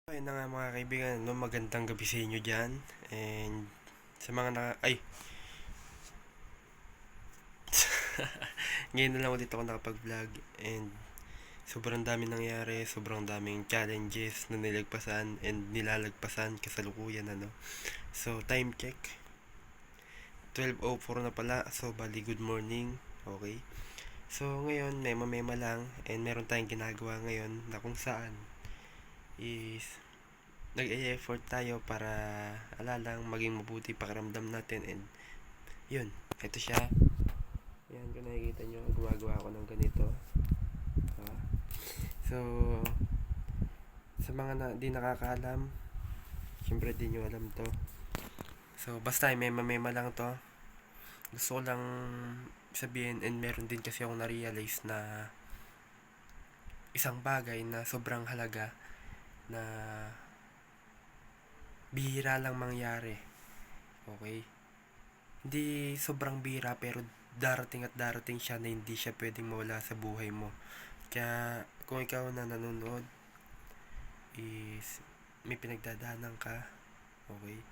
Ayun na nga mga kaibigan, no, magandang gabi sa inyo dyan. And sa mga ngayon na lang ulit ako nakapag-vlog. And sobrang dami nangyari, sobrang daming challenges na nilagpasan and nilalagpasan kasalukuyan, ano. So, time check. 12:04 na pala, so bali good morning. Okay. So, ngayon, mema-mema lang. And meron tayong ginagawa ngayon na kung saan is nag-e-effort tayo para lang maging mabuti pakiramdam natin. And yun, ito siya. Yan, kung nakikita nyo, gumagawa ako ng ganito. So, sa mga di nakakaalam, syempre di nyo alam to. So, basta mema-mema lang to. Gusto ko lang sabihin, and meron din kasi akong na-realize na isang bagay na sobrang halaga na bihira lang mangyari. Okay? Hindi sobrang bihira, pero darating at darating siya na hindi siya pwedeng mawala sa buhay mo. Kaya kung ikaw na nanonood is may pinagdadaanan ka, okay?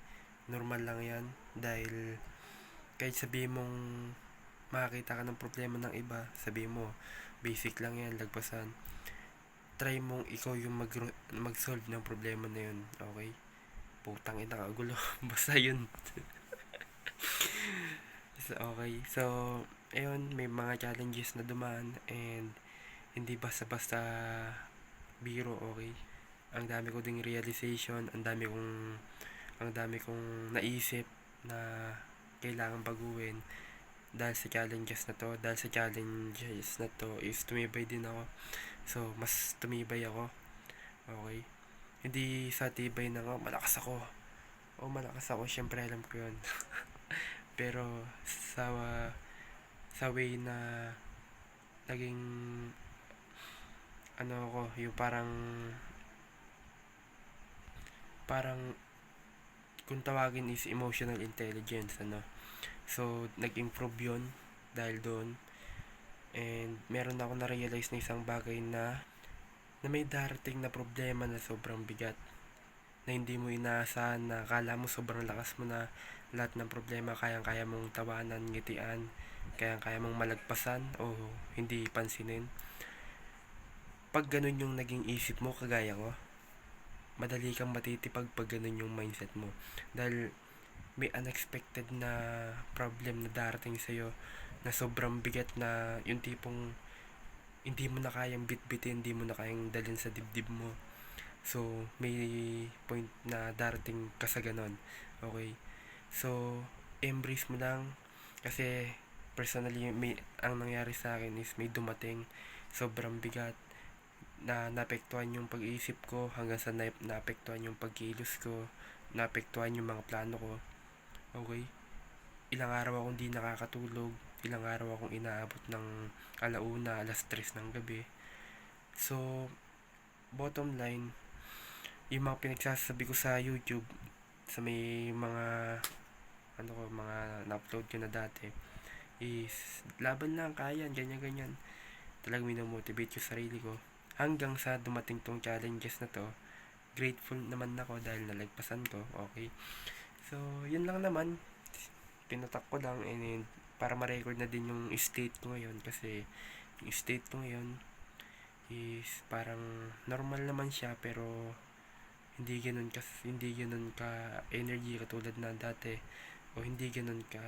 Normal lang yan, dahil kahit sabihin mong makakita ka ng problema ng iba, sabihin mo basic lang yan, lagpasan. Try mong ikaw yung mag-solve ng problema na yun, okay? Putang ina, kagulo. Basta yun. Okay, so ayun, may mga challenges na dumaan, and hindi basta-basta biro, okay? Ang dami ko ding realization, ang dami kong naisip na kailangan baguhin dahil sa challenges na to. Dahil sa challenges na to is tumibay din ako. So, mas tumibay ako. Okay? Hindi sa tibay na nga, malakas ako. Malakas ako, syempre alam ko yun. Pero sa way na naging ano ako, yung parang kung tawagin is emotional intelligence, ano. So, nag-improve yun dahil doon. And meron ako na-realize na isang bagay na may darating na problema na sobrang bigat, na hindi mo inaasahan, na akala mo sobrang lakas mo na lahat ng problema kayang-kaya mong tawanan, ngitian, kayang-kaya mong malagpasan o hindi pansinin. Pag ganun yung naging isip mo, kagaya ko, madali kang matitipag pag ganun yung mindset mo. Dahil may unexpected na problem na darating sa'yo na sobrang bigat, na yung tipong hindi mo na kayang bitbitin, hindi mo na kayang dalhin sa dibdib mo. So, may point na darating ka sa ganon. Okay? So, embrace mo lang. Kasi, personally, ang nangyari sa akin is may dumating sobrang bigat na naapektuhan yung pag-iisip ko, hanggang sa naapektuhan yung pagkilos ko, naapektuhan yung mga plano ko. Okay? Ilang araw akong di nakakatulog, ilang araw akong inaabot ng alauna, 3:00 ng gabi. So, bottom line, yung mga pinagsasabi ko sa YouTube, sa may mga mga na-upload ko na dati, is laban lang, kaya, ganyan. Talagang minomotivate yung sarili ko. Hanggang sa dumating tong challenges na to, grateful naman ako dahil nalagpasan ko, okay? So, yun lang naman. Pinatak ko lang, and para ma-record na din yung state ko ngayon, kasi yung state ko ngayon is parang normal naman siya, pero hindi ganoon ka energy katulad na dati, o hindi ganoon ka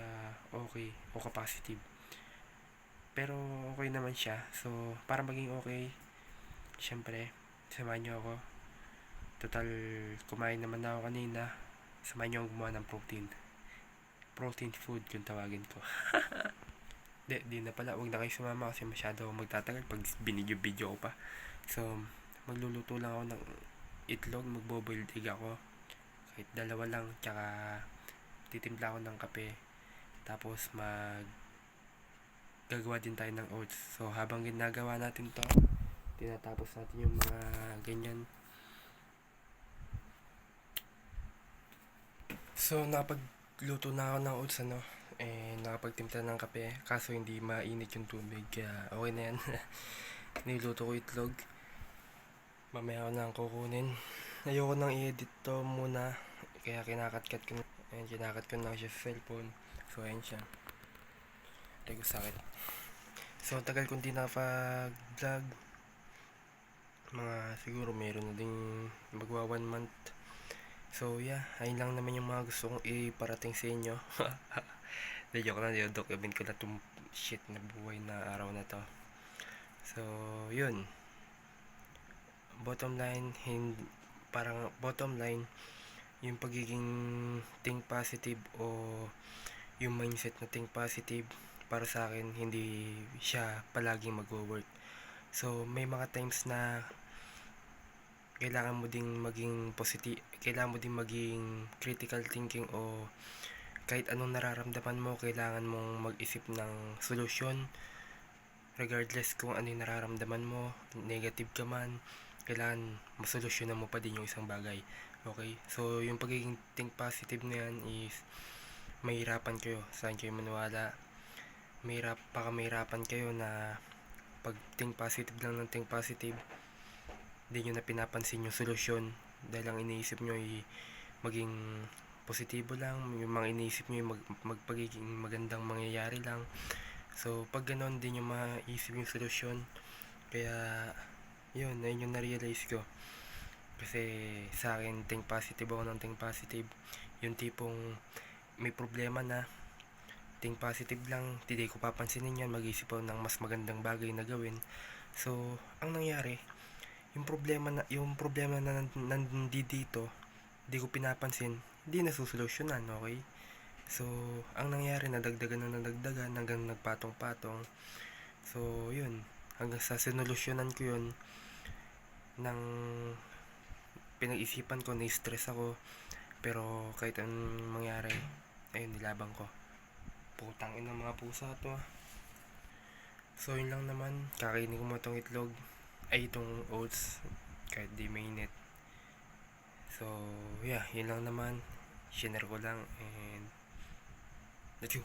okay o ka positive. Pero okay naman siya. So, para maging okay, syempre samahan nyo ako. Total, kumain naman ako kanina. Samahan nyo ako gumawa ng protein food kung tawagin ko. Di na pala, huwag na kayo sumama kasi masyado ako magtatagal pag binidyo-video ko pa. So, magluluto lang ako ng itlog, magbo-boiled egg ako, kahit dalawa lang, tsaka titimpla ako ng kape, tapos gagawa din tayo ng oats. So, habang ginagawa natin to, tinatapos natin yung mga ganyan. So, nakapagluto na ako ng oats, nakapagtimpla ng kape, kaso hindi mainit yung tubig, kaya okay na yan. Niluto ko itlog, mamaya ko na ang kukunin. ayoko nang i-edit to muna. Kaya kinakat-cut ko na. Ayan, kinakat ko na siya sa cellphone. So, ayan siya. Tayo sakit. So, tagal kong di nakapag-vlog. Mga siguro meron na ding magwa 1 month. So, yeah. Ayun lang naman yung mga gusto kong iparating sa inyo. Hindi, joke lang. Document ko na itong shit na buhay na araw na to. So, yun. Bottom line, yung pagiging think positive o yung mindset na think positive, para sa akin hindi siya palaging magwo-work. So may mga times na kailangan mo ding maging positive, kailangan mo ding maging critical thinking, o kahit anong nararamdaman mo, kailangan mong mag-isip ng solusyon. Regardless kung ano yung nararamdaman mo, negative ka man, kailangan masolusyonan mo pa din yung isang bagay. Okay? So, yung pagiging think positive na yan is mahirapan kayo. Saan kayo maniwala? Mahirapan kayo na pag think positive lang ng think positive, hindi nyo na pinapansin yung solusyon. Dahil ang iniisip nyo ay maging positibo lang. Yung mga iniisip nyo ay magpagiging magandang mangyayari lang. So, pag ganon, din yung maisip yung solusyon. Kaya, yun, ayun yung na-realize ko. Kasi, sa akin, think positive ako ng think positive. Yung tipong, may problema na, think positive lang, hindi ko papansinin yan, mag-isip ako ng mas magandang bagay na gawin. So, ang nangyari, yung problema na nandito, hindi ko pinapansin, hindi nasusolusyonan, okay? So, ang nangyari, nadagdagan hanggang nagpatong-patong. So, yun. Hanggang sa sinolusyonan ko yun, ng pinag-isipan ko, na-stress ako. Pero, kahit anong mangyari, ayun, nilabang ko. Putang ina mga pusa to. So, yun lang naman. Kakainin ko mo itong itlog. Ay, itong oats. Kahit di mainit. So, yeah, yun lang naman. Share ko lang. And, let's go.